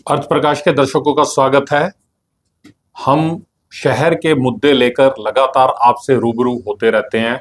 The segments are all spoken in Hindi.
अर्थ प्रकाश के दर्शकों का स्वागत है। हम शहर के मुद्दे लेकर लगातार आपसे रूबरू होते रहते हैं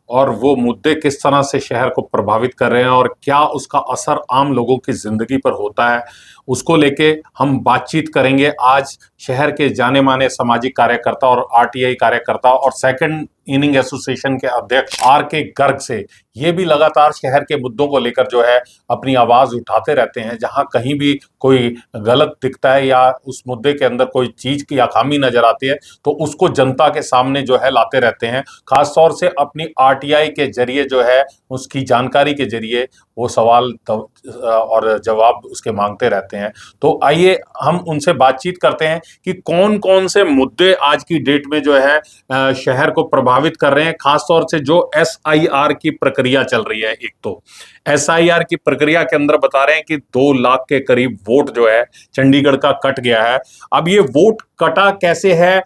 और वो मुद्दे किस तरह से शहर को प्रभावित कर रहे हैं और क्या उसका असर आम लोगों की जिंदगी पर होता है, उसको लेके हम बातचीत करेंगे आज शहर के जाने माने सामाजिक कार्यकर्ता और आरटीआई कार्यकर्ता और सेकंड इनिंग एसोसिएशन के अध्यक्ष आर के गर्ग से। ये भी लगातार शहर के मुद्दों को लेकर जो है अपनी आवाज उठाते रहते हैं। जहां कहीं भी कोई गलत दिखता है या उस मुद्दे के अंदर कोई चीज की या खामी नजर आती है तो उसको जनता के सामने जो है लाते रहते हैं। खासतौर से अपनी आरटीआई के जरिए जो है उसकी जानकारी के जरिए वो सवाल और जवाब उसके मांगते रहते हैं। तो आइए हम उनसे बातचीत करते हैं कि कौन कौन से मुद्दे आज की डेट में जो है शहर को प्रभावित कर रहे हैं। खासतौर से जो एसआईआर की प्रक्रिया चल रही है, एक तो एसआईआर की प्रक्रिया के अंदर बता रहे हैं कि 2 लाख के करीब वोट जो है चंडीगढ़ का कट गया है। अब ये वोट कटा कैसे है,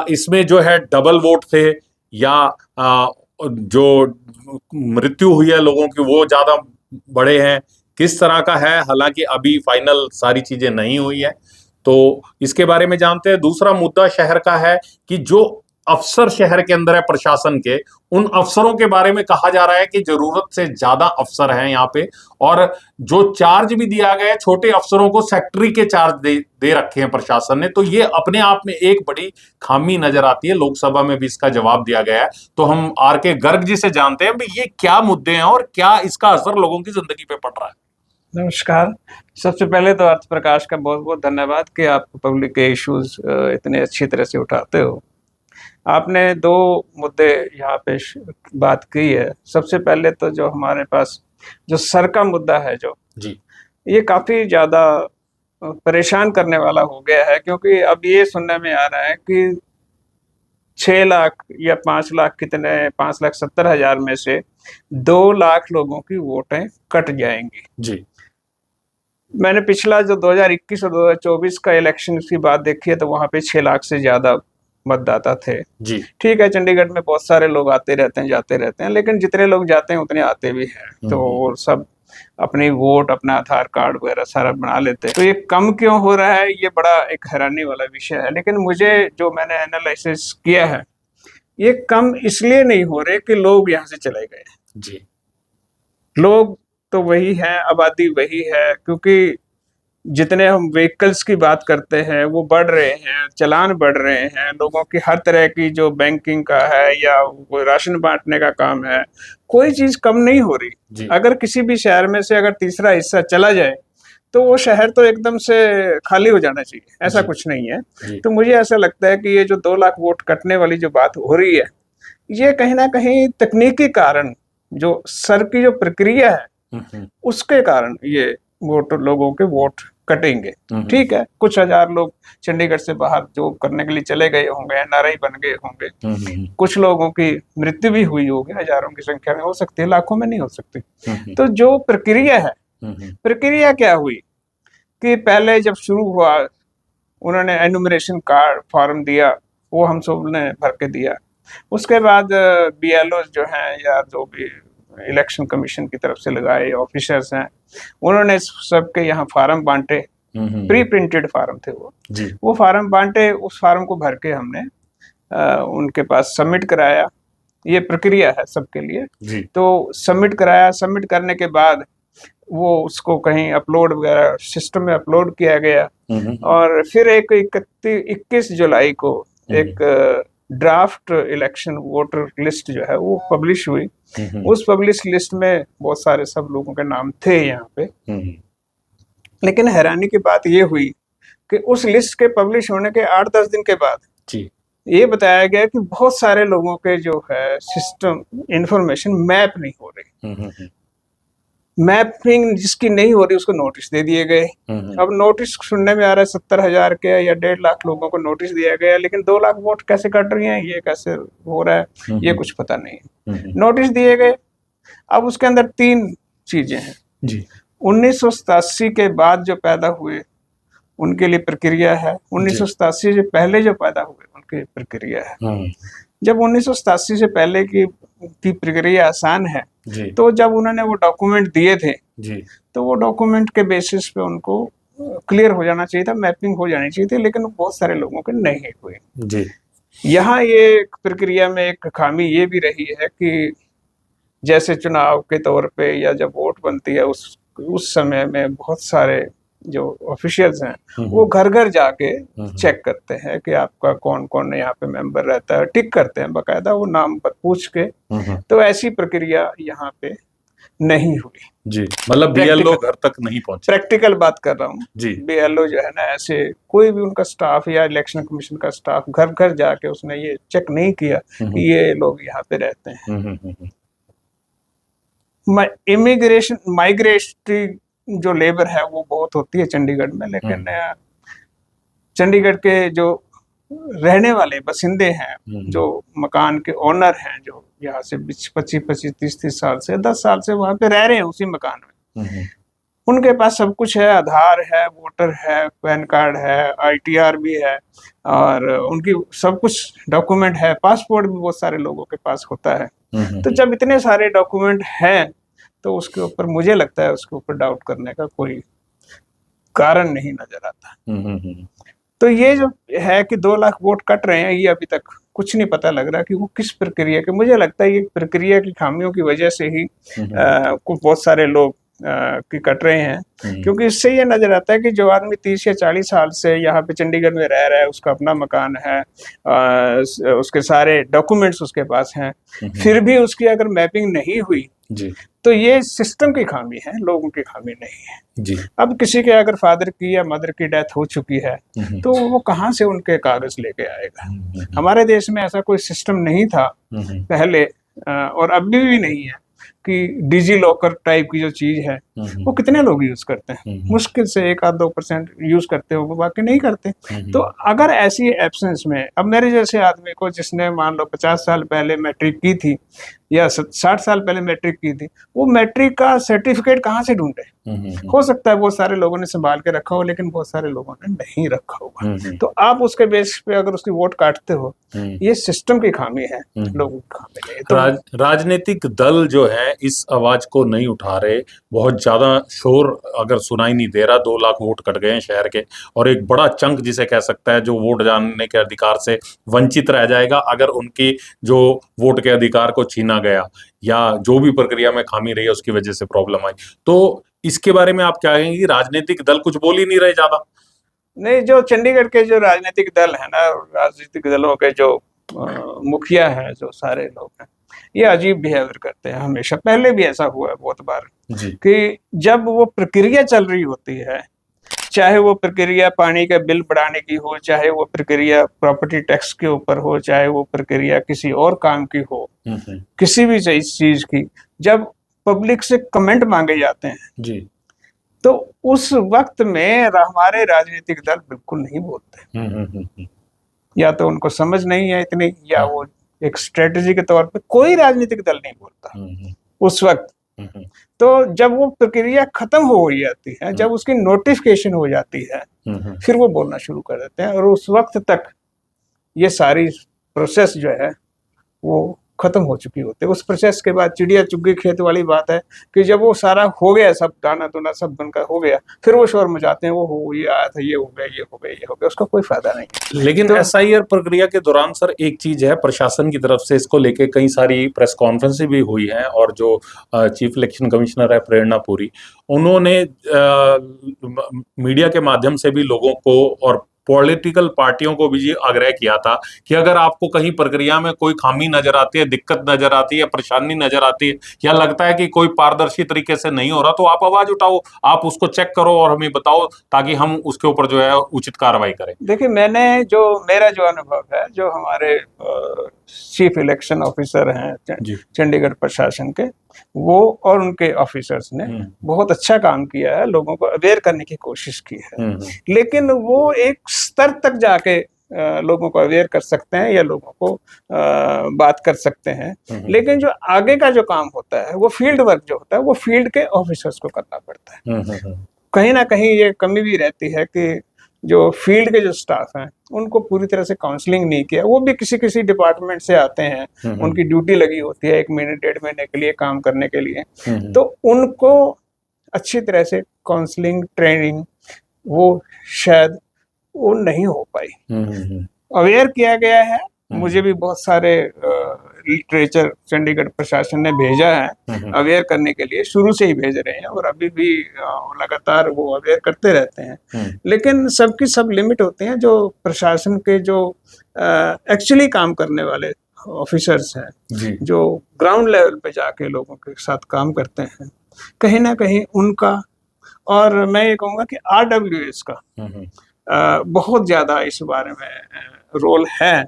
इसमें जो है डबल वोट थे या जो मृत्यु हुई है लोगों की वो ज्यादा बड़े हैं, किस तरह का है। हालांकि अभी फाइनल सारी चीजें नहीं हुई है, तो इसके बारे में जानते हैं। दूसरा मुद्दा शहर का है कि जो अफसर शहर के अंदर है प्रशासन के, उन अफसरों के बारे में कहा जा रहा है कि जरूरत से ज्यादा अफसर हैं यहाँ पे और जो चार्ज भी दिया गया है छोटे अफसरों को सेक्रेटरी के चार्ज दे रखे हैं प्रशासन ने। तो ये अपने आप में एक बड़ी खामी नजर आती है। लोकसभा में भी इसका जवाब दिया गया है। तो हम आर के गर्ग जी से जानते हैं भाई ये क्या मुद्दे हैं और क्या इसका असर लोगों की जिंदगी पे पड़ रहा है। नमस्कार। सबसे पहले तो अर्थ प्रकाश का बहुत बहुत धन्यवाद कि आप पब्लिक के इश्यूज इतने अच्छी तरह से उठाते हो। आपने 2 मुद्दे यहाँ पे बात की है। सबसे पहले तो जो हमारे पास जो सर का मुद्दा है जो जी, ये काफी ज्यादा परेशान करने वाला हो गया है, क्योंकि अब ये सुनने में आ रहा है कि 6 लाख या 5 लाख कितने 5,70,000 में से 2 लाख लोगों की वोटें कट जाएंगी। जी, मैंने पिछला जो 2021 और 2024 का इलेक्शन की बात देखी है तो वहां पे 6 लाख से ज्यादा मतदाता थे। जी, ठीक है, चंडीगढ़ में बहुत सारे लोग आते रहते हैं जाते रहते हैं, लेकिन जितने लोग जाते हैं उतने आते भी हैं। तो वो सब अपनी वोट अपना आधार कार्ड वगैरह सारा बना लेते हैं। तो ये कम क्यों हो रहा है, ये बड़ा एक हैरानी वाला विषय है। लेकिन मुझे जो मैंने एनालिसिस किया है, ये कम इसलिए नहीं हो रहे कि लोग यहाँ से चले गए। जी, लोग तो वही हैं, आबादी वही है, क्योंकि जितने हम व्हीकल्स की बात करते हैं वो बढ़ रहे हैं, चलान बढ़ रहे हैं, लोगों की हर तरह की जो बैंकिंग का है या कोई राशन बांटने का काम है, कोई चीज कम नहीं हो रही। अगर किसी भी शहर में से अगर तीसरा हिस्सा चला जाए तो वो शहर तो एकदम से खाली हो जाना चाहिए, ऐसा कुछ नहीं है। तो मुझे ऐसा लगता है कि ये जो 2 लाख वोट कटने वाली जो बात हो रही है, ये कहीं ना कहीं तकनीकी कारण, जो सर की जो प्रक्रिया है उसके कारण ये वोट लोगों के वोट कटेंगे। ठीक है, कुछ हजार लोग चंडीगढ़ से बाहर जॉब करने के लिए चले गए होंगे, एनआरआई बन गए होंगे, कुछ लोगों की मृत्यु भी हुई होगी, हजारों की संख्या में हो सकती है, लाखों में नहीं हो सकती। तो जो प्रक्रिया है, प्रक्रिया क्या हुई कि पहले जब शुरू हुआ उन्होंने एनुमरेशन कार्ड फॉर्म दिया, वो हम सब ने भर के दिया। उसके बाद बीएलओ जो हैं या जो भी इलेक्शन कमीशन की तरफ से लगाए ऑफिसर्स हैं, उन्होंने सबके यहाँ फार्म बांटे, प्री प्रिंटेड फार्म थे वो फार्म बांटे। उस फार्म को भर के हमने उनके पास सबमिट कराया। ये प्रक्रिया है सबके लिए। तो सबमिट कराया, सबमिट करने के बाद वो उसको कहीं अपलोड वगैरह सिस्टम में अपलोड किया गया और फिर एक 21 जुलाई को एक ड्राफ्ट इलेक्शन वोटर लिस्ट जो है वो पब्लिश हुई। उस पब्लिश लिस्ट में बहुत सारे सब लोगों के नाम थे यहाँ पे। लेकिन हैरानी की बात ये हुई कि उस लिस्ट के पब्लिश होने के 8-10 दिन के बाद ये बताया गया कि बहुत सारे लोगों के जो है सिस्टम इंफॉर्मेशन मैप नहीं हो रही। मैपिंग जिसकी नहीं हो रही उसको नोटिस दे दिए गए। अब नोटिस सुनने में आ रहा है 70,000 के या 1.5 लाख लोगों को नोटिस दिया गया, लेकिन 2 लाख वोट कैसे कट रही हैं, ये कैसे हो रहा है, ये कुछ पता नहीं। नोटिस दिए गए। अब उसके अंदर 3 चीजें हैं। 1987 के बाद जो पैदा हुए उनके लिए प्रक्रिया है, 1987 से पहले जो पैदा हुए उनकी प्रक्रिया है। जब 1987 से पहले की प्रक्रिया आसान है, तो जब उन्होंने वो डॉक्यूमेंट दिए थे तो वो डॉक्यूमेंट के बेसिस पे उनको क्लियर हो जाना चाहिए था, मैपिंग हो जानी चाहिए थी, लेकिन बहुत सारे लोगों के नहीं हुई। जी। यहाँ ये प्रक्रिया में एक खामी ये भी रही है कि जैसे चुनाव के तौर पे या जब वोट बनती है उस समय में बहुत सारे जो ऑफिशियल्स हैं वो घर घर जाके चेक करते हैं कि आपका कौन कौन यहाँ पे मेंबर रहता है, टिक करते हैं बकायदा वो नाम पर पूछ के। तो ऐसी प्रक्रिया यहाँ पे नहीं हुई। जी, मतलब बीएलओ घर तक नहीं पहुंचे। प्रैक्टिकल बात कर रहा हूँ जी। बीएलओ जो है ना, ऐसे कोई भी उनका स्टाफ या इलेक्शन कमीशन का स्टाफ घर घर जाके उसने ये चेक नहीं किया कि ये लोग यहाँ पे रहते हैं। इमिग्रेशन माइग्रेटरी जो लेबर है वो बहुत होती है चंडीगढ़ में, लेकिन चंडीगढ़ के जो रहने वाले बसिंदे हैं, जो मकान के ओनर हैं, जो यहाँ से 25-25, 30-30 साल से 10 साल से वहां पे रह रहे हैं उसी मकान में, उनके पास सब कुछ है, आधार है, वोटर है, पैन कार्ड है, आईटीआर भी है और उनकी सब कुछ डॉक्यूमेंट है, पासपोर्ट भी बहुत सारे लोगों के पास होता है। तो जब इतने सारे डॉक्यूमेंट हैं तो उसके ऊपर मुझे लगता है उसके ऊपर डाउट करने का कोई कारण नहीं नजर आता। तो ये जो है कि 2 लाख वोट कट रहे हैं, ये अभी तक कुछ नहीं पता लग रहा कि वो किस प्रक्रिया के। मुझे लगता है ये प्रक्रिया की खामियों की वजह से ही बहुत सारे लोग की कट रहे हैं, क्योंकि इससे ये नजर आता है कि जो आदमी 30 या 40 साल से यहाँ पे चंडीगढ़ में रह रहा है, उसका अपना मकान है, उसके सारे डॉक्यूमेंट्स उसके पास हैं, फिर भी उसकी अगर मैपिंग नहीं हुई जी, तो ये सिस्टम की खामी है, लोगों की खामी नहीं है। जी। अब किसी के अगर फादर की या मदर की डेथ हो चुकी है तो वो कहाँ से उनके कागज लेके आएगा। हमारे देश में ऐसा कोई सिस्टम नहीं था पहले, और अभी भी नहीं है कि डिजी लॉकर टाइप की जो चीज है वो कितने लोग यूज करते हैं। मुश्किल से 1-2% यूज करते हो, बाकी नहीं करते। तो अगर ऐसी एब्सेंस में अब मेरे जैसे आदमी को जिसने मान लो 50 साल पहले मैट्रिक की थी या 60 साल पहले मैट्रिक की थी, वो मैट्रिक का सर्टिफिकेट कहाँ से ढूंढे। हो सकता है बहुत सारे लोगों ने संभाल के रखा हो, लेकिन बहुत सारे लोगों ने नहीं रखा होगा। तो आप उसके बेस पे अगर उसकी वोट काटते हो, ये सिस्टम की खामी है, लोगों की खामी नहीं। तो राजनीतिक दल जो है इस आवाज को नहीं उठा रहे, बहुत ज्यादा शोर अगर सुनाई नहीं दे रहा। 2 लाख वोट कट गए हैं शहर के, और एक बड़ा चंक जिसे कह सकता है जो वोट जानने के अधिकार से वंचित रह जाएगा अगर उनकी जो वोट के अधिकार को छीना गया या जो भी प्रक्रिया में खामी रही है उसकी वजह से प्रॉब्लम आई। तो इसके बारे में आप क्या कहेंगे? राजनीतिक दल कुछ बोल ही नहीं रहे ज्यादा? नहीं, जो चंडीगढ़ के जो राजनीतिक दल है ना, राजनीतिक दलों के जो मुखिया है, जो सारे लोग हैं, ये अजीब बिहेवियर करते हैं हमेशा। पहले भी ऐसा हुआ है बहुत बार कि जब वो प्रक्रिया चल रही होती है, चाहे वो प्रक्रिया पानी का बिल बढ़ाने की हो, चाहे वो प्रक्रिया प्रॉपर्टी टैक्स के ऊपर हो, चाहे वो प्रक्रिया किसी और काम की हो, किसी भी चीज की, जब पब्लिक से कमेंट मांगे जाते हैं जी, तो उस वक्त में हमारे राजनीतिक दल बिल्कुल नहीं बोलते। या तो उनको समझ नहीं है इतनी, या वो एक स्ट्रेटेजी के तौर पे कोई राजनीतिक दल नहीं बोलता उस वक्त। तो जब वो प्रक्रिया खत्म हो जाती है, जब उसकी नोटिफिकेशन हो जाती है, फिर वो बोलना शुरू कर देते हैं, और उस वक्त तक ये सारी प्रोसेस जो है वो खत्म हो चुकी होती है। उस प्रोसेस के बाद चिड़िया चुग गई खेत वाली बात है कि जब वो सारा हो गया, सब दाना दूना सब बनकर हो गया, फिर वो शोर मचाते हैं, वो हो ये आया था, ये हो गया, ये हो गया, ये हो गया, उसका कोई फायदा नहीं। लेकिन तो एसआईआर प्रक्रिया के दौरान सर एक चीज है, प्रशासन की तरफ से इसको लेके कई सारी प्रेस कॉन्फ्रेंस भी हुई है, और जो चीफ इलेक्शन कमिश्नर है प्रेरणा पुरी, उन्होंने मीडिया के माध्यम से भी लोगों को और पॉलिटिकल पार्टियों को भी ये आग्रह किया था कि अगर आपको कहीं प्रक्रिया में कोई खामी नजर आती है, दिक्कत नजर आती है, परेशानी नजर आती है, या लगता है कि कोई पारदर्शी तरीके से नहीं हो रहा, तो आप आवाज उठाओ, आप उसको चेक करो और हमें बताओ, ताकि हम उसके ऊपर जो है उचित कार्रवाई करें। देखिए, मेरा जो अनुभव है, जो हमारे चीफ इलेक्शन ऑफिसर हैं चंडीगढ़ प्रशासन के, वो और उनके ऑफिसर्स ने बहुत अच्छा काम किया है, लोगों को अवेयर करने की कोशिश की है। लेकिन वो एक स्तर तक जाके लोगों को अवेयर कर सकते हैं या लोगों को बात कर सकते हैं, लेकिन जो आगे का जो काम होता है, वो फील्ड वर्क जो होता है, वो फील्ड के ऑफिसर्स को करना पड़ता है। कहीं ना कहीं ये कमी भी रहती है कि जो फील्ड के जो स्टाफ हैं उनको पूरी तरह से काउंसलिंग नहीं किया। वो भी किसी किसी डिपार्टमेंट से आते हैं, उनकी ड्यूटी लगी होती है 1 महीने 1.5 महीने के लिए काम करने के लिए, तो उनको अच्छी तरह से काउंसलिंग, ट्रेनिंग वो शायद वो नहीं हो पाई। अवेयर किया गया है, मुझे भी बहुत सारे लिटरेचर चंडीगढ़ प्रशासन ने भेजा है अवेयर करने के लिए, शुरू से ही भेज रहे हैं और अभी भी लगातार वो अवेयर करते रहते हैं। लेकिन सबकी सब लिमिट होते हैं। जो प्रशासन के जो एक्चुअली काम करने वाले ऑफिसर्स हैं, जो ग्राउंड लेवल पे जाके लोगों के साथ काम करते हैं, कहीं ना कहीं उनका, और मैं ये कहूँगा कि RWS का बहुत ज्यादा इस बारे में रोल है।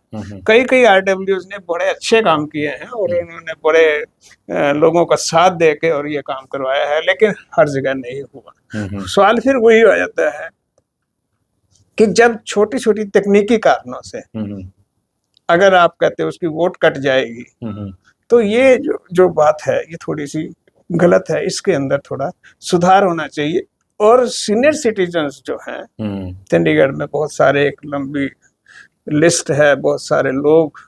कई RWS ने बड़े अच्छे काम किए हैं और उन्होंने बड़े लोगों का साथ दे के और ये काम करवाया है, लेकिन हर जगह नहीं हुआ। सवाल फिर वही हो जाता है कि जब छोटी छोटी तकनीकी कारणों से अगर आप कहते हो उसकी वोट कट जाएगी, तो ये जो बात है ये थोड़ी सी गलत है। इसके अंदर थोड़ा सुधार होना चाहिए। और सीनियर सिटीजन्स जो हैं चंडीगढ़ में, बहुत सारे, एक लंबी लिस्ट है, बहुत सारे लोग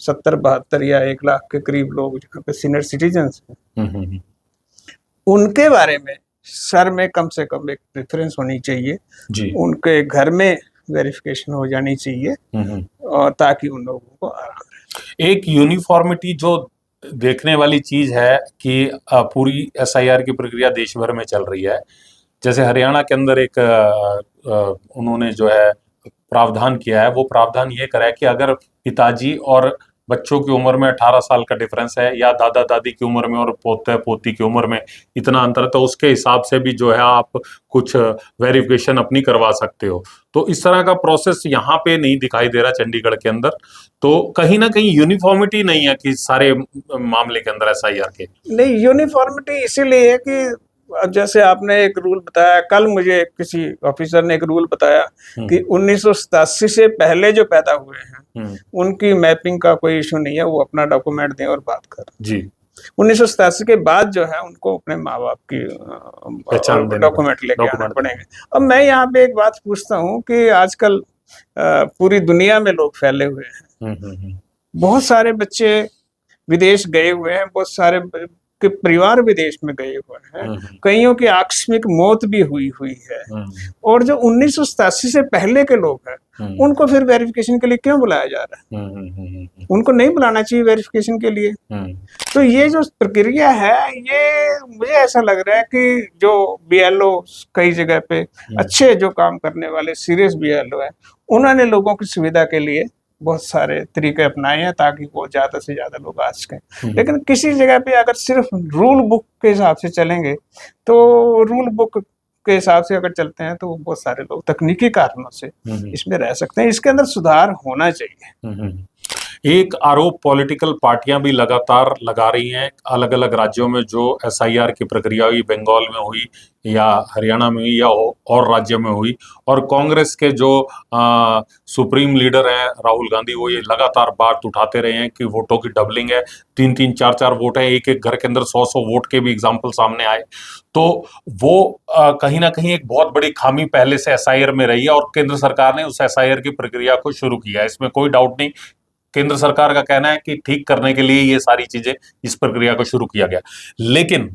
70-72 या 1 लाख के करीब लोग जहाँ पे सीनियर सिटीजन्स हैं, उनके बारे में सर में कम से कम एक प्रेफरेंस होनी चाहिए जी। उनके घर में वेरिफिकेशन हो जानी चाहिए और ताकि उन लोगों को आराम रहे। एक यूनिफॉर्मिटी जो देखने वाली चीज है कि पूरी SIR की प्रक्रिया देश भर में चल रही है। जैसे हरियाणा के अंदर एक उन्होंने जो है प्रावधान किया है, वो प्रावधान ये करा है कि अगर पिताजी और बच्चों की उम्र में 18 साल का डिफरेंस है, या दादा दादी की उम्र में और पोते पोती की उम्र में इतना अंतर है, तो उसके हिसाब से भी जो है आप कुछ वेरिफिकेशन अपनी करवा सकते हो। तो इस तरह का प्रोसेस यहाँ पे नहीं दिखाई दे रहा चंडीगढ़ के अंदर। तो कहीं ना कहीं यूनिफॉर्मिटी नहीं है कि सारे मामले के अंदर SIR के। नहीं, यूनिफॉर्मिटी इसीलिए है कि जैसे आपने एक रूल बताया, कल मुझे किसी ऑफिसर ने एक रूल बताया कि 1987 से पहले जो पैदा हुए हैं उनकी मैपिंग का कोई इशू नहीं है, वो अपना डॉक्यूमेंट दें और बात करें जी। 1987 के बाद जो है उनको अपने माँ बाप की डॉक्यूमेंट लेके आने पड़ेंगे। अब मैं यहाँ पे एक बात पूछता हूँ कि आजकल पूरी दुनिया में लोग फैले हुए हैं, बहुत सारे बच्चे विदेश गए हुए हैं, बहुत सारे के परिवार विदेश में गए हुए हैं, कईयों की आकस्मिक मौत भी हुई है। और जो 1987 से पहले के लोग हैं उनको फिर वेरिफिकेशन के लिए क्यों बुलाया जा रहा है? उनको नहीं बुलाना चाहिए वेरिफिकेशन के लिए। तो ये जो प्रक्रिया है, ये मुझे ऐसा लग रहा है कि जो BLO कई जगह पे अच्छे जो काम करने वाले सीरियस BLO है, उन्होंने लोगों की सुविधा के लिए बहुत सारे तरीके अपनाए हैं ताकि वो ज्यादा से ज्यादा लोग आ सकें। लेकिन किसी जगह पे अगर सिर्फ रूल बुक के हिसाब से चलेंगे, तो रूल बुक के हिसाब से अगर चलते हैं तो बहुत सारे लोग तकनीकी कारणों से इसमें रह सकते हैं। इसके अंदर सुधार होना चाहिए। एक आरोप पॉलिटिकल पार्टियां भी लगातार लगा रही हैं अलग अलग राज्यों में, जो SIR की प्रक्रिया हुई, बंगाल में हुई या हरियाणा में हुई या और राज्य में हुई, और कांग्रेस के जो सुप्रीम लीडर हैं राहुल गांधी, वो ये लगातार बात उठाते रहे हैं कि वोटों की डबलिंग है, 3-3, 4-4 वोट है, एक एक घर के अंदर 100-100 वोट के भी एग्जाम्पल सामने आए। तो वो कहीं ना कहीं एक बहुत बड़ी खामी पहले से SIR में रही है और केंद्र सरकार ने उस SIR की प्रक्रिया को शुरू किया है, इसमें कोई डाउट नहीं। केंद्र सरकार का कहना है कि ठीक करने के लिए ये सारी चीजें, इस प्रक्रिया को शुरू किया गया। लेकिन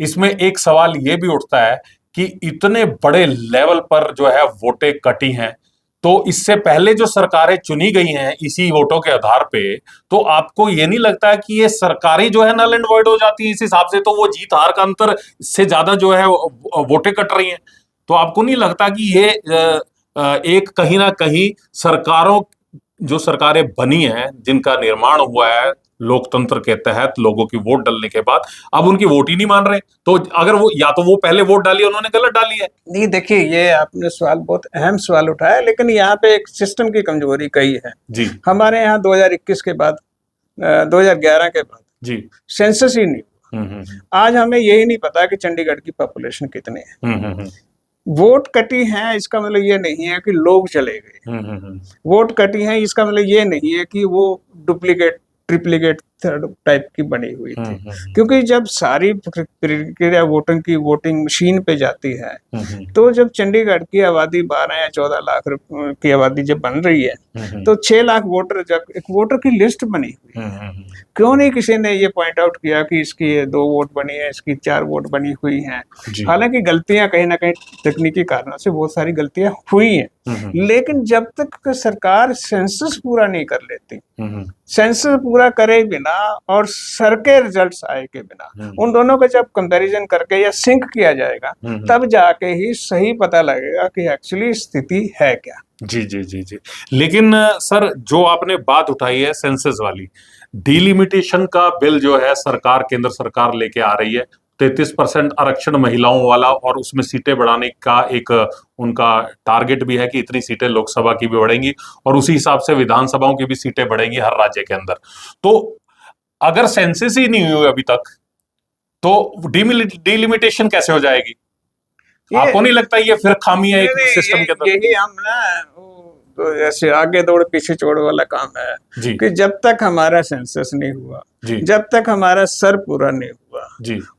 इसमें एक सवाल ये भी उठता है कि इतने बड़े लेवल पर जो है वोटें कटी हैं, तो इससे पहले जो सरकारें चुनी गई हैं इसी वोटों के आधार पे, तो आपको ये नहीं लगता कि ये सरकारें जो है नल एंड वॉइड हो जाती है इस हिसाब से? तो वो जीत हार का अंतर से ज्यादा जो है वोटें कट रही हैं। तो आपको नहीं लगता कि ये एक कहीं ना कहीं सरकारों, जो सरकारें बनी हैं, जिनका निर्माण हुआ है लोकतंत्र के तहत लोगों की वोट डालने के बाद, अब उनकी वोट ही नहीं मान रहे, तो अगर वो, या तो वो पहले वोट डाली उन्होंने गलत डाली है। नहीं, देखिए, ये आपने सवाल बहुत अहम सवाल उठाया, लेकिन यहाँ पे एक सिस्टम की कमजोरी कई है जी। हमारे यहाँ 2021 के बाद 2011 के बाद जी सेंसस ही नहीं हुआ। आज हमें यही नहीं पता कि चंडीगढ़ की पॉपुलेशन कितनी है। वोट कटी है इसका मतलब ये नहीं है कि लोग चले गए। वोट कटी है इसका मतलब ये नहीं है कि वो डुप्लीकेट, ट्रिप्लीकेट थर्ड टाइप की बनी हुई थी, क्योंकि जब सारी प्रक्रिया वोटिंग मशीन पे जाती है, तो जब चंडीगढ़ की आबादी 12 या 14 लाख की आबादी जब बन रही है, तो 6 लाख वोटर, जब एक वोटर की लिस्ट बनी हुई है, क्यों नहीं किसी ने ये पॉइंट आउट किया कि इसकी 2 वोट बनी है, इसकी 4 वोट बनी हुई हैं। हालांकि गलतियां कहीं ना कहीं तकनीकी कारणों से बहुत सारी गलतियां हुई हैं, लेकिन जब तक सरकार सेंसस पूरा नहीं कर लेती, सेंसस पूरा करे बिना और सर के रिजल्ट्स आए के बिना, उन दोनों का जब कंपैरिजन करके या सिंक किया जाएगा, तब जाके ही सही पता लगेगा कि एक्चुअली स्थिति है क्या। जी जी जी जी। लेकिन सर, जो आपने बात उठाई है सेंसस वाली, डिलिमिटेशन का बिल जो है सरकार, केंद्र सरकार लेके आ रही है, 33% आरक्षण महिलाओं वाला, और उसमें सीटें बढ़ाने का एक उनका टारगेट भी है कि इतनी सीटें लोकसभा की भी बढ़ेंगी और उसी हिसाब से विधानसभाओं की भी सीटें बढ़ेंगी हर राज्य के अंदर। तो अगर सेंसस ही नहीं हुई अभी तक, तो डिलिमिटेशन कैसे हो जाएगी? आपको नहीं लगता ये फिर खामी है एक सिस्टम के अंदर? यही हम ना, तो ऐसे आगे दौड़ पीछे छोड़ वाला काम है कि जब तक हमारा सेंसस नहीं हुआ, जब तक हमारा सर पूरा नहीं हुआ,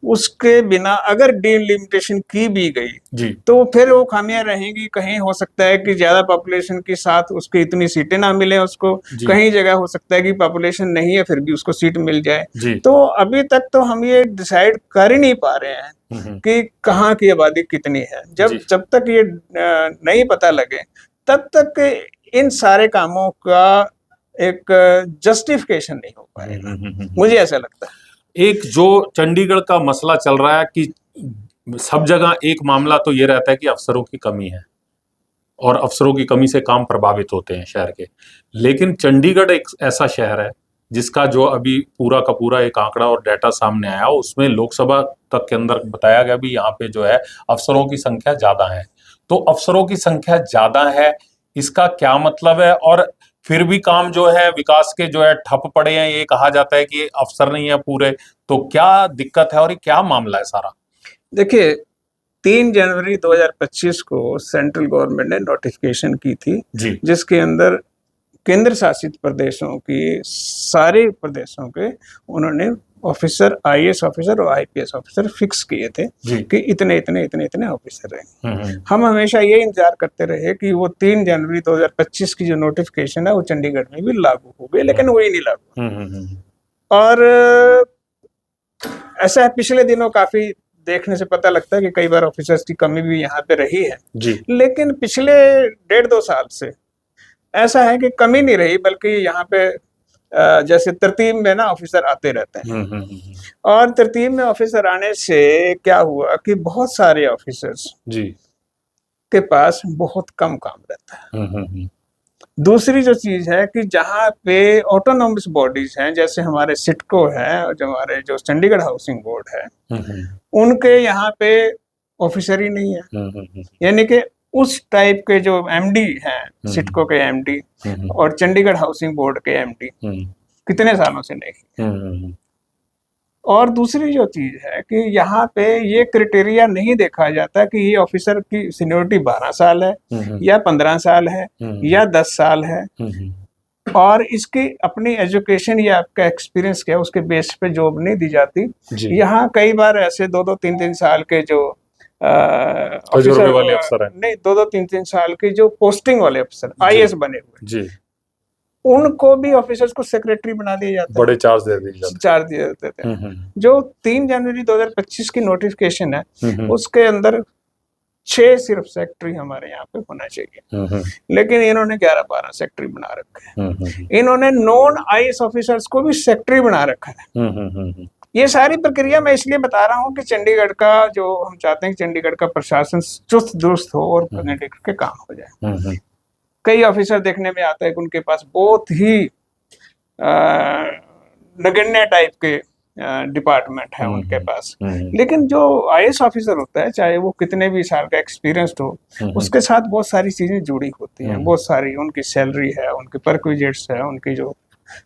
उसके बिना अगर डिलिमिटेशन की भी गई, तो फिर वो खामियां रहेंगी। कहीं हो सकता है कि ज्यादा पॉपुलेशन के साथ उसकी इतनी सीटें ना मिले उसको, कहीं जगह हो सकता है कि पॉपुलेशन नहीं है फिर भी उसको सीट मिल जाए। तो अभी तक तो हम ये डिसाइड कर ही नहीं पा रहे हैं कि कहाँ की आबादी कितनी है। जब तक ये नहीं पता लगे, तब तक इन सारे कामों का एक जस्टिफिकेशन नहीं हो पाएगा, मुझे ऐसा लगता है। एक जो चंडीगढ़ का मसला चल रहा है कि सब जगह एक मामला तो ये रहता है कि अफसरों की कमी है और अफसरों की कमी से काम प्रभावित होते हैं शहर के। लेकिन चंडीगढ़ एक ऐसा शहर है जिसका जो अभी पूरा का पूरा एक आंकड़ा और डाटा सामने आया, उसमें लोकसभा तक के अंदर बताया गया भी यहाँ पे जो है अफसरों की संख्या ज्यादा है। तो अफसरों की संख्या ज्यादा है, इसका क्या मतलब है? और फिर भी काम जो है विकास के जो है ठप पड़े हैं, ये कहा जाता है कि अफसर नहीं है पूरे। तो क्या दिक्कत है और ये क्या मामला है सारा? देखिए, 3 जनवरी 2025 को सेंट्रल गवर्नमेंट ने नोटिफिकेशन की थी, जिसके अंदर केंद्र शासित प्रदेशों की सारे प्रदेशों के उन्होंने ऑफिसर, आईएएस ऑफिसर और आईपीएस ऑफिसर फिक्स किए थे कि इतने इतने इतने इतने ऑफिसर हैं। हम हमेशा ये इंतजार करते रहे कि वो 3 जनवरी 2025 की जो नोटिफिकेशन है वो चंडीगढ़ में भी लागू हो गई, लेकिन वही नहीं लागू। और ऐसा है, पिछले दिनों काफी देखने से पता लगता है कि कई बार ऑफिसर्स की कमी भी यहाँ पे रही है, लेकिन पिछले 1.5-2 साल से ऐसा है कि कमी नहीं रही, बल्कि यहाँ पे जैसे तरतीब में ना ऑफिसर आते रहते हैं। और तरतीब में ऑफिसर आने से क्या हुआ कि बहुत सारे ऑफिसर्स के पास बहुत कम काम रहता है। दूसरी जो चीज है कि जहाँ पे ऑटोनॉमस बॉडीज हैं, जैसे हमारे सिटको है और जो हमारे जो चंडीगढ़ हाउसिंग बोर्ड है, उनके यहाँ पे ऑफिसर ही नहीं है। यानी कि उस टाइप के जो एमडी हैं, सिटको के एमडी और चंडीगढ़ हाउसिंग बोर्ड के एमडी कितने सालों से नहीं। और दूसरी जो चीज है कि यहाँ पे ये क्राइटेरिया नहीं देखा जाता कि ये ऑफिसर की सीनियरिटी 12 साल है या 15 साल है या 10 साल है, और इसकी अपनी एजुकेशन या आपका एक्सपीरियंस क्या है उसके बेस पे जॉब नहीं दी जाती। यहाँ कई बार ऐसे 2-2, 3-3 साल के जो ऑफिसर वाले अफसर हैं, नहीं 2-2, 3-3 साल के जो पोस्टिंग वाले अफसर आईएएस बने हुए, उनको भी ऑफिसर्स को सेक्रेटरी बना दिया जाता है, बड़े चार्ज दे दिए जाते हैं। जो 3 जनवरी 2025 की नोटिफिकेशन है उसके अंदर 6 सिर्फ सेक्रेटरी हमारे यहाँ पे होना चाहिए, लेकिन इन्होंने 11-12 सेक्रेटरी बना रखे हैं। इन्होंने नॉन आईएएस ऑफिसर्स को भी सेक्रेटरी बना रखा है। ये सारी प्रक्रिया मैं इसलिए बता रहा हूँ कि चंडीगढ़ का जो हम चाहते हैं कि चंडीगढ़ का प्रशासन चुस्त दुरुस्त हो और चंडीगढ़ के काम हो जाए। कई ऑफिसर देखने में आता है कि उनके पास बहुत ही नगण्य टाइप के डिपार्टमेंट है उनके पास, लेकिन जो आईएएस ऑफिसर होता है, चाहे वो कितने भी साल का एक्सपीरियंस्ड हो, उसके साथ बहुत सारी चीजें जुड़ी होती हैं। बहुत सारी उनकी सैलरी है, उनके परक्विजिट्स है, उनकी जो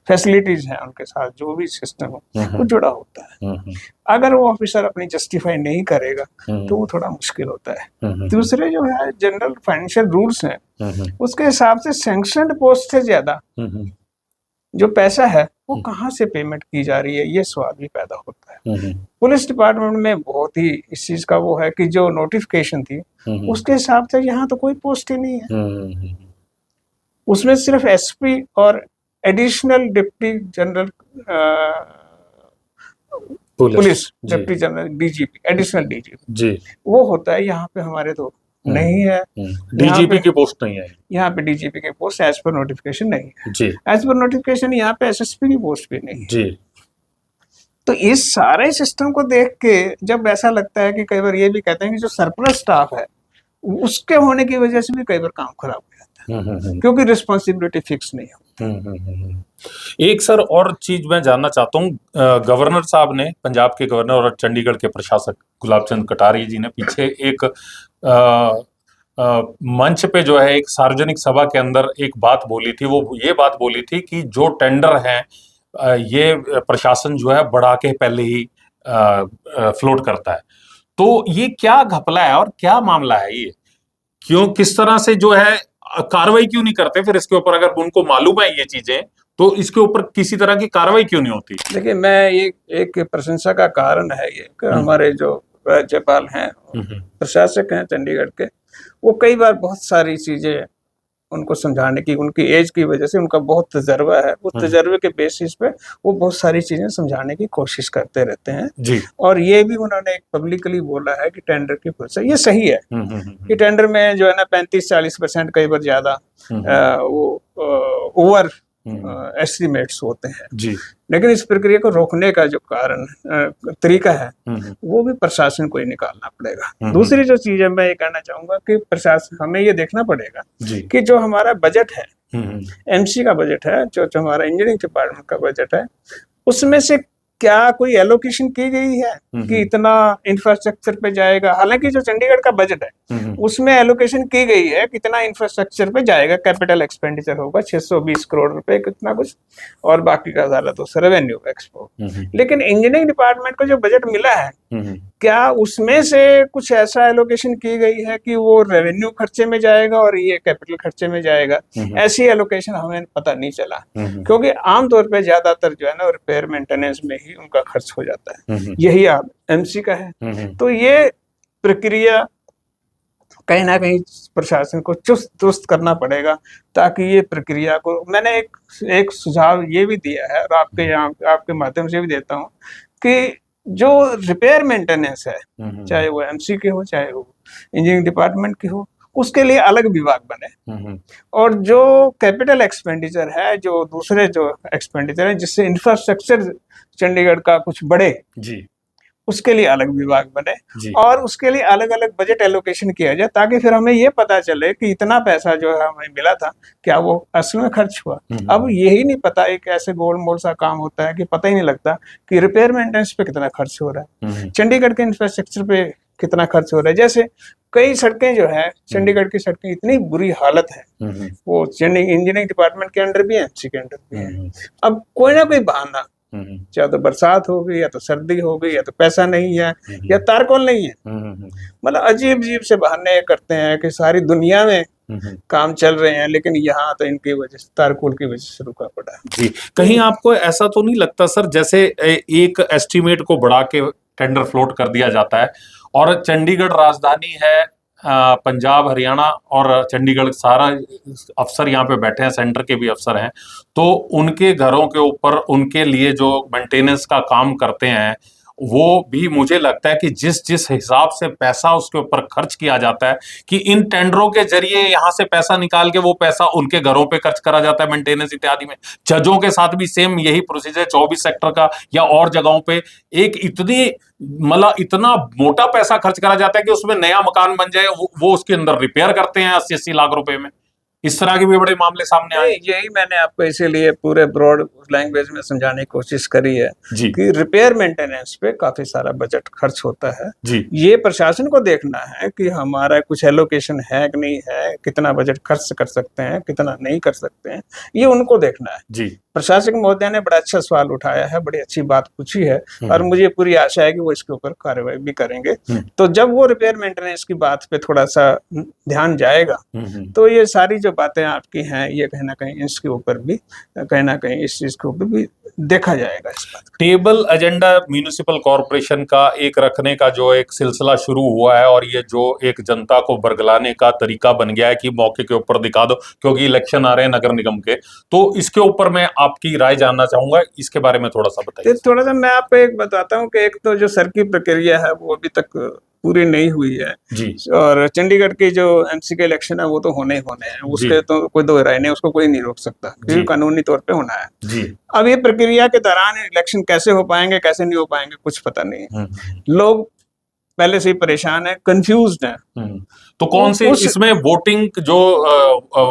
फैसिलिटीज हैं, उनके साथ जो भी सिस्टम है वो जुड़ा होता है। अगर वो ऑफिसर अपनी जस्टिफाई नहीं करेगा तो वो थोड़ा मुश्किल होता है। दूसरे जो है जनरल फाइनेंशियल रूल्स हैं, उसके हिसाब से सैंक्शनड पोस्ट से ज्यादा जो पैसा है वो कहाँ से पेमेंट की जा रही है, ये सवाल भी पैदा होता है। पुलिस डिपार्टमेंट में बहुत ही इस चीज का वो है कि जो नोटिफिकेशन थी उसके हिसाब से यहाँ तो कोई पोस्ट ही नहीं है। उसमें सिर्फ एसपी और additional deputy general police deputy general DGP, additional DGP जी वो होता है। यहाँ पे हमारे तो नहीं है, डीजीपी की पोस्ट नहीं है यहाँ पे डीजीपी की पोस्ट एज पर नोटिफिकेशन नहीं है जी। एज पर नोटिफिकेशन यहाँ पे एसएसपी की पोस्ट भी नहीं है जी। तो इस सारे सिस्टम को देख के जब ऐसा लगता है कि कई बार ये भी कहते हैं कि जो सरप्लस स्टाफ है उसके होने की वजह से भी कई बार काम खराब हो जाता है क्योंकि रिस्पॉन्सिबिलिटी फिक्स नहीं हो। एक सर और चीज मैं जानना चाहता हूँ, गवर्नर साहब ने, पंजाब के गवर्नर और चंडीगढ़ के प्रशासक गुलाब चंद कटारिया जी ने पीछे एक मंच पे जो है एक सार्वजनिक सभा के अंदर एक बात बोली थी। वो ये बात बोली थी कि जो टेंडर हैं ये प्रशासन जो है बढ़ा के पहले ही फ्लोट करता है। तो ये क्या घपला है और क्या मामला है ये, क्यों किस तरह से जो है कार्रवाई क्यों नहीं करते फिर इसके ऊपर? अगर उनको मालूम है ये चीजें तो इसके ऊपर किसी तरह की कार्रवाई क्यों नहीं होती? देखिए, मैं एक प्रशंसा का कारण है ये कि हमारे जो राज्यपाल हैं, प्रशासक हैं चंडीगढ़ के, वो कई बार बहुत सारी चीजें उनको समझाने की, उनकी एज की वजह से उनका बहुत तजर्बा है, उस तजर्बे के बेसिस पे वो बहुत सारी चीजें समझाने की कोशिश करते रहते हैं जी। और ये भी उन्होंने एक पब्लिकली बोला है कि टेंडर की फुर्सत, ये सही है कि टेंडर में जो है ना 35-40% कई बार ज्यादा वो ओवर एस्टिमेट्स होते हैं जी। लेकिन इस प्रक्रिया को रोकने का जो कारण तरीका है वो भी प्रशासन को ही निकालना पड़ेगा। दूसरी जो चीज है, मैं ये कहना चाहूंगा कि प्रशासन, हमें ये देखना पड़ेगा कि जो हमारा बजट है, एमसी का बजट है, जो हमारा इंजीनियरिंग डिपार्टमेंट का बजट है, उसमें से क्या कोई एलोकेशन की गई है कि इतना इंफ्रास्ट्रक्चर पे जाएगा? हालांकि जो चंडीगढ़ का बजट है उसमें एलोकेशन की गई है कितना इंफ्रास्ट्रक्चर पे जाएगा, कैपिटल एक्सपेंडिचर होगा 620 करोड़ रुपए कितना कुछ, और बाकी का ज्यादा तो रेवेन्यू एक्सपोर्ट। लेकिन इंजीनियरिंग डिपार्टमेंट को जो बजट मिला है क्या उसमें से कुछ ऐसा एलोकेशन की गई है कि वो रेवेन्यू खर्चे में जाएगा और ये कैपिटल खर्चे में जाएगा? ऐसी एलोकेशन हमें पता नहीं चला क्योंकि आमतौर पे ज्यादातर जो है ना रिपेयर मेंटेनेंस में ही उनका खर्च हो जाता है, यही आप एमसी का है। तो ये प्रक्रिया कहीं ना कहीं प्रशासन को चुस्त दुरुस्त करना पड़ेगा ताकि ये प्रक्रिया को, मैंने एक सुझाव ये भी दिया है और आपके माध्यम से भी देता हूँ कि जो रिपेयर मेंटेनेंस है, चाहे वो एमसी के हो चाहे वो इंजीनियरिंग डिपार्टमेंट की हो, उसके लिए अलग विभाग बने और जो कैपिटल एक्सपेंडिचर है, जो दूसरे जो एक्सपेंडिचर है जिससे इंफ्रास्ट्रक्चर चंडीगढ़ का कुछ बढ़े जी, उसके लिए अलग विभाग बने और उसके लिए अलग अलग बजट एलोकेशन किया जाए ताकि फिर हमें ये पता चले कि इतना पैसा जो है हमें मिला था क्या वो असल में खर्च हुआ। अब यही नहीं पता, एक ऐसे गोलमोल सा काम होता है कि पता ही नहीं लगता कि रिपेयर मेंटेनेंस पे कितना खर्च हो रहा है, चंडीगढ़ के इंफ्रास्ट्रक्चर पे कितना खर्च हो रहा है। जैसे कई सड़कें जो है, चंडीगढ़ की सड़कें इतनी बुरी हालत है, वो इंजीनियरिंग डिपार्टमेंट के अंडर भी है, एमसी के अंडर भी है। अब कोई ना कोई बहाना, चाहे तो बरसात हो गई या तो सर्दी हो गई या तो पैसा नहीं है या तारकोल नहीं है, मतलब अजीब अजीब से बहाने करते हैं कि सारी दुनिया में काम चल रहे हैं लेकिन यहाँ तो इनकी वजह से, तारकोल की वजह से रुका पड़ा है। जी, कहीं आपको ऐसा तो नहीं लगता सर जैसे एक एस्टीमेट को बढ़ा के टेंडर फ्लोट कर दिया जाता है और चंडीगढ़ राजधानी है, पंजाब हरियाणा और चंडीगढ़ सारा अफसर यहाँ पे बैठे हैं, सेंटर के भी अफसर हैं, तो उनके घरों के ऊपर उनके लिए जो मेंटेनेंस का काम करते हैं वो भी मुझे लगता है कि जिस हिसाब से पैसा उसके ऊपर खर्च किया जाता है कि इन टेंडरों के जरिए यहाँ से पैसा निकाल के वो पैसा उनके घरों पे खर्च करा जाता है मेंटेनेंस इत्यादि में। जजों के साथ भी सेम यही प्रोसीजर 24 सेक्टर का या और जगहों पे एक इतनी मतलब इतना मोटा पैसा खर्च करा जाता है कि उसमें नया मकान बन जाए वो उसके अंदर रिपेयर करते हैं 80-80 लाख रुपए में। इस तरह के भी बड़े मामले सामने आए। यही मैंने आपको इसीलिए पूरे ब्रॉड लैंग्वेज में समझाने की कोशिश करी है कि रिपेयर मेंटेनेंस पे काफी सारा बजट खर्च होता है जी। ये प्रशासन को देखना है कि हमारा कुछ एलोकेशन है कि नहीं है, कितना बजट खर्च कर सकते हैं, कितना नहीं कर सकते हैं, ये उनको देखना है जी। प्रशासक महोदय ने बड़ा अच्छा सवाल उठाया है, बड़ी अच्छी बात पूछी है और मुझे पूरी आशा है कि वो इसके ऊपर कार्रवाई भी करेंगे। तो जब वो रिपेयर मेंटेनेंस की बात पे थोड़ा सा ध्यान जाएगा तो ये सारी जो बातें आपकी हैं ये कहीं ना कहीं इसके ऊपर भी कहीं ना कहीं इस चीज इसके ऊपर भी देखा जाएगा इस बात का। टेबल एजेंडा म्युनिसिपल कॉरपोरेशन का एक रखने का जो एक सिलसिला शुरू हुआ है, और ये जो एक जनता को बरगलाने का तरीका बन गया है कि मौके के ऊपर दिखा दो क्योंकि इलेक्शन आ रहे हैं नगर निगम के, तो इसके ऊपर मैं आपकी राय जानना चाहूंगा, इसके बारे में थोड़ा सा बताइए। तो थोड़ा सा मैं आपको एक बताता हूँ कि एक तो जो सर की प्रक्रिया है वो अभी तक पूरी नहीं हुई है जी और चंडीगढ़ की जो एमसी के इलेक्शन है वो तो होने ही होने हैं, उसके तो कोई दो राय नहीं, उसको कोई नहीं रोक सकता क्योंकि कानूनी तौर पे होना है जी। अब ये प्रक्रिया के दौरान इलेक्शन कैसे हो पाएंगे कैसे नहीं हो पाएंगे कुछ पता नहीं है। लोग पहले से ही परेशान है, कंफ्यूज्ड है। तो कौन सी इसमें वोटिंग जो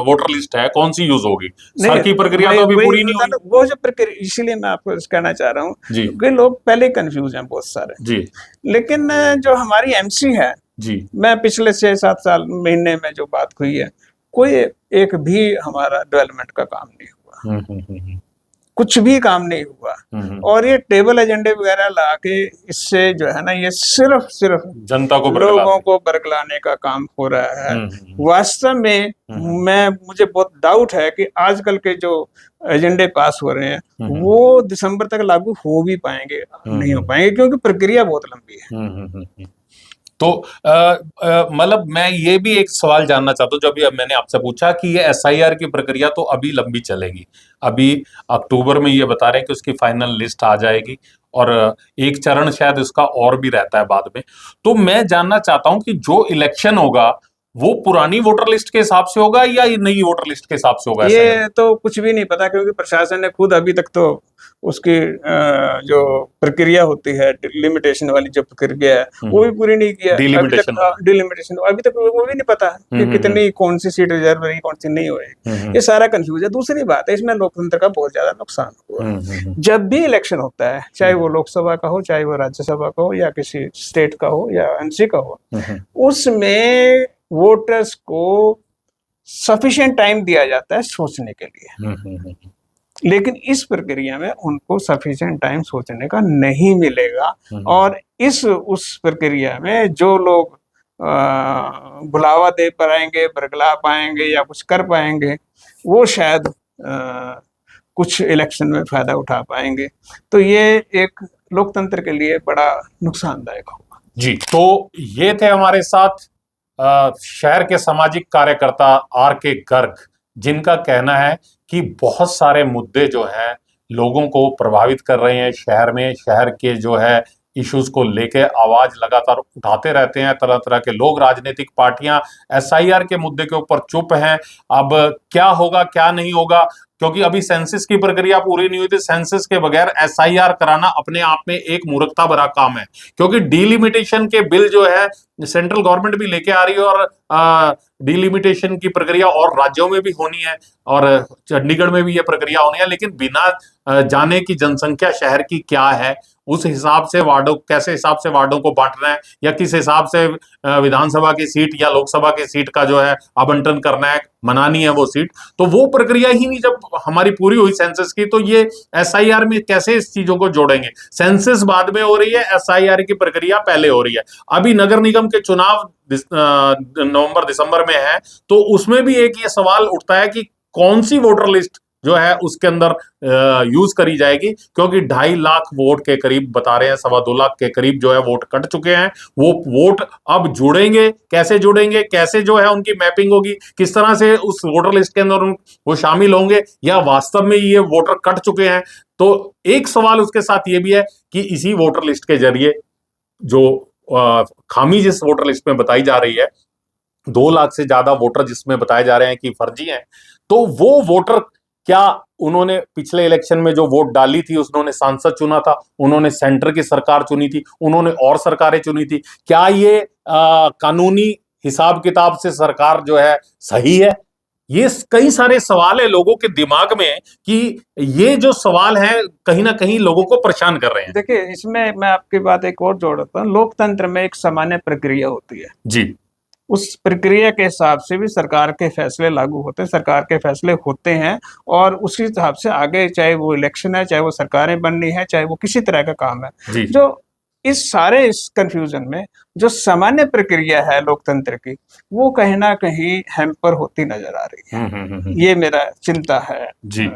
वोटर लिस्ट है कौन सी यूज होगी? सर की प्रक्रिया तो अभी पूरी नहीं हुई। वो जो प्रक्रिया, इसीलिए मैं आपको कहना चाह रहा हूँ कि लोग पहले कंफ्यूज हैं बहुत सारे जी। लेकिन जो हमारी एमसी है जी, मैं पिछले 6-7 साल महीने में जो बात हुई है कोई एक भी हमारा डेवलपमेंट का काम नहीं हुआ, कुछ भी काम नहीं हुआ। और ये टेबल एजेंडे वगैरह ला के इससे जो है ना ये सिर्फ जनता को लोगों को बरगलाने का काम हो रहा है। वास्तव में मुझे बहुत डाउट है कि आजकल के जो एजेंडे पास हो रहे हैं वो दिसंबर तक लागू हो भी पाएंगे नहीं हो पाएंगे क्योंकि प्रक्रिया बहुत लंबी है। तो मतलब मैं ये भी एक सवाल जानना चाहता हूँ, जो अभी मैंने आपसे पूछा कि ये एसआईआर की प्रक्रिया तो अभी लंबी चलेगी, अभी अक्टूबर में ये बता रहे हैं कि उसकी फाइनल लिस्ट आ जाएगी और एक चरण शायद उसका और भी रहता है बाद में। तो मैं जानना चाहता हूँ कि जो इलेक्शन होगा वो पुरानी वोटर लिस्ट के हिसाब से होगा या नई वोटर लिस्ट के हिसाब से होगा? ये तो कुछ भी नहीं पता क्योंकि प्रशासन ने खुद अभी तक तो उसकी जो प्रक्रिया होती है डिलिमिटेशन वाली जो प्रक्रिया है वो भी पूरी नहीं किया। डिलिमिटेशन अभी तक वो भी नहीं पता कि कितनी कौन सी सीट रिजर्व रही कौन सी नहीं हो रही, ये सारा कंफ्यूज है। दूसरी बात है इसमें लोकतंत्र का बहुत ज्यादा नुकसान हुआ। जब भी इलेक्शन होता है चाहे वो लोकसभा का हो चाहे वो राज्यसभा का हो या किसी स्टेट का हो या एमसी का हो, उसमें वोटर्स को सफिशिएंट टाइम दिया जाता है सोचने के लिए, लेकिन इस प्रक्रिया में उनको सफिशिएंट टाइम सोचने का नहीं मिलेगा। और उस प्रक्रिया में जो लोग बुलावा दे पाएंगे, बरगला पाएंगे या कुछ कर पाएंगे वो शायद कुछ इलेक्शन में फायदा उठा पाएंगे। तो ये एक लोकतंत्र के लिए बड़ा नुकसानदायक होगा। जी, तो ये थे हमारे साथ शहर के सामाजिक कार्यकर्ता आर के गर्ग, जिनका कहना है कि बहुत सारे मुद्दे जो हैं लोगों को प्रभावित कर रहे हैं शहर में, शहर के जो है इश्यूज को लेके आवाज लगातार उठाते रहते हैं तरह तरह के लोग। राजनीतिक पार्टियां एसआईआर के मुद्दे के ऊपर चुप हैं। अब क्या होगा क्या नहीं होगा, क्योंकि अभी सेंसस की प्रक्रिया पूरी नहीं हुई थी। सेंसस के बगैर एसआईआर कराना अपने आप में एक मूर्खता भरा काम है, क्योंकि डीलिमिटेशन के बिल जो है सेंट्रल गवर्नमेंट भी लेके आ रही है और डीलिमिटेशन की प्रक्रिया और राज्यों में भी होनी है और चंडीगढ़ में भी यह प्रक्रिया होनी है, लेकिन बिना जाने की जनसंख्या शहर की क्या है, उस हिसाब से वार्डों कैसे हिसाब से वार्डों को बांटना है या किस हिसाब से विधानसभा की सीट या लोकसभा की सीट का जो है आवंटन करना है, मनानी है वो सीट, तो वो प्रक्रिया ही नहीं जब हमारी पूरी हुई सेंसस की, तो ये एसआईआर में कैसे इस चीजों को जोड़ेंगे? सेंसस बाद में हो रही है, एसआईआर की प्रक्रिया पहले हो रही है। अभी नगर निगम के चुनाव नवंबर दिसंबर में है, तो उसमें भी एक ये सवाल उठता है कि कौन सी वोटर लिस्ट जो है उसके अंदर यूज करी जाएगी, क्योंकि 2.5 लाख वोट के करीब बता रहे हैं, 2.25 लाख के करीब जो है वोट कट चुके हैं। वो वोट अब जुड़ेंगे, कैसे जो है उनकी मैपिंग होगी, किस तरह से उस वोटर लिस्ट के अंदर वो शामिल होंगे या वास्तव में ये वोटर कट चुके हैं। तो एक सवाल उसके साथ ये भी है कि इसी वोटर लिस्ट के जरिए जो खामी जिस वोटर लिस्ट में बताई जा रही है, 2 लाख से ज्यादा वोटर जिसमें बताए जा रहे हैं कि फर्जी हैं, तो वो वोटर क्या उन्होंने पिछले इलेक्शन में जो वोट डाली थी, उन्होंने सांसद चुना था, उन्होंने सेंटर की सरकार चुनी थी, उन्होंने और सरकारें चुनी थी, क्या ये कानूनी हिसाब किताब से सरकार जो है सही है? ये कई सारे सवाल है लोगों के दिमाग में कि ये जो सवाल है कहीं ना कहीं लोगों को परेशान कर रहे हैं। देखिए, इसमें मैं आपकी बात एक और जोड़ता हूँ। लोकतंत्र में एक सामान्य प्रक्रिया होती है जी, उस प्रक्रिया के हिसाब से भी सरकार के फैसले लागू होते हैं, सरकार के फैसले होते हैं और उसी हिसाब से आगे, चाहे वो इलेक्शन है, चाहे वो सरकारें बननी है, चाहे वो किसी तरह का काम है, जो इस कंफ्यूजन में जो सामान्य प्रक्रिया है लोकतंत्र की, वो कहीं ना कहीं हैम्पर होती नजर आ रही है। ये मेरा चिंता है जी।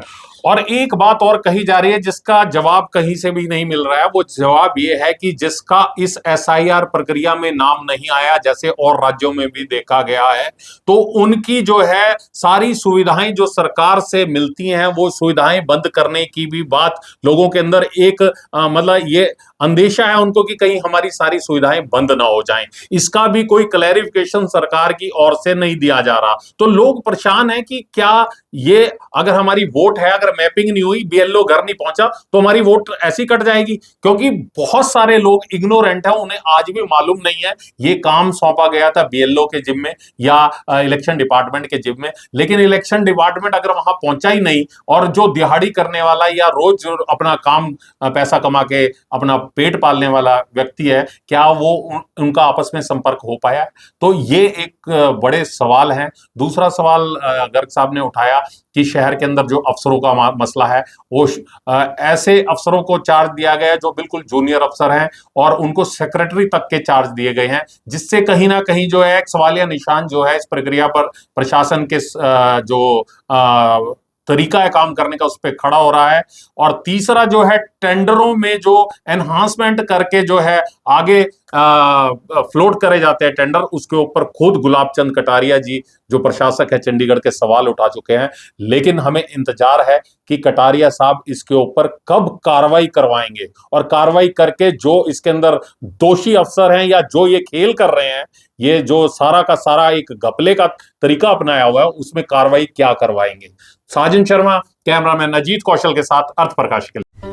और एक बात और कही जा रही है जिसका जवाब कहीं से भी नहीं मिल रहा है, वो जवाब ये है कि जिसका इस एसआईआर प्रक्रिया में नाम नहीं आया, जैसे और राज्यों में भी देखा गया है, तो उनकी जो है सारी सुविधाएं जो सरकार से मिलती हैं वो सुविधाएं बंद करने की भी बात लोगों के अंदर एक मतलब ये अंदेशा है उनको कि कहीं हमारी सारी सुविधाएं बंद ना हो जाएं। इसका भी कोई क्लैरिफिकेशन सरकार की ओर से नहीं दिया जा रहा। तो लोग परेशान हैं कि क्या ये अगर हमारी वोट है, अगर मैपिंग नहीं हुई, बीएलओ घर नहीं पहुंचा, तो हमारी वोट ऐसी कट जाएगी। क्योंकि बहुत सारे लोग इग्नोरेंट हैं, उन्हें आज भी मालूम नहीं है ये काम सौंपा गया था बीएलओ के जिम्मे या इलेक्शन डिपार्टमेंट के जिम्मे। लेकिन इलेक्शन डिपार्टमेंट अगर वहां पहुंचा ही नहीं, और जो दिहाड़ी करने वाला या रोज जो अपना काम पैसा कमा के अपना पेट पालने वाला व्यक्ति है, क्या वो उनका आपस में संपर्क हो पाया है? तो ये एक बड़े सवाल हैं। दूसरा सवाल गर्ग साहब ने उठाया कि शहर के अंदर जो अफसरों का मसला है, वो ऐसे अफसरों को चार्ज दिया गया है जो बिल्कुल जूनियर अफसर हैं और उनको सेक्रेटरी तक के चार्ज दिए गए हैं, जिससे कहीं ना कहीं जो है एक सवालिया निशान जो है इस प्रक्रिया पर प्रशासन के जो तरीका है काम करने का उस पर खड़ा हो रहा है। और तीसरा जो है टेंडरों में जो एनहांसमेंट करके जो है आगे फ्लोट करे जाते हैं टेंडर, उसके ऊपर खुद गुलाब चंद कटारिया जी जो प्रशासक है चंडीगढ़ के सवाल उठा चुके हैं। लेकिन हमें इंतजार है कि कटारिया साहब इसके ऊपर कब कार्रवाई करवाएंगे, और कार्रवाई करके जो इसके अंदर दोषी अफसर हैं या जो ये खेल कर रहे हैं, ये जो सारा का सारा एक घपले का तरीका अपनाया हुआ है, उसमें कार्रवाई क्या करवाएंगे। साजिन शर्मा, कैमरामैन अजीत कौशल के साथ अर्थ प्रकाश के लिए।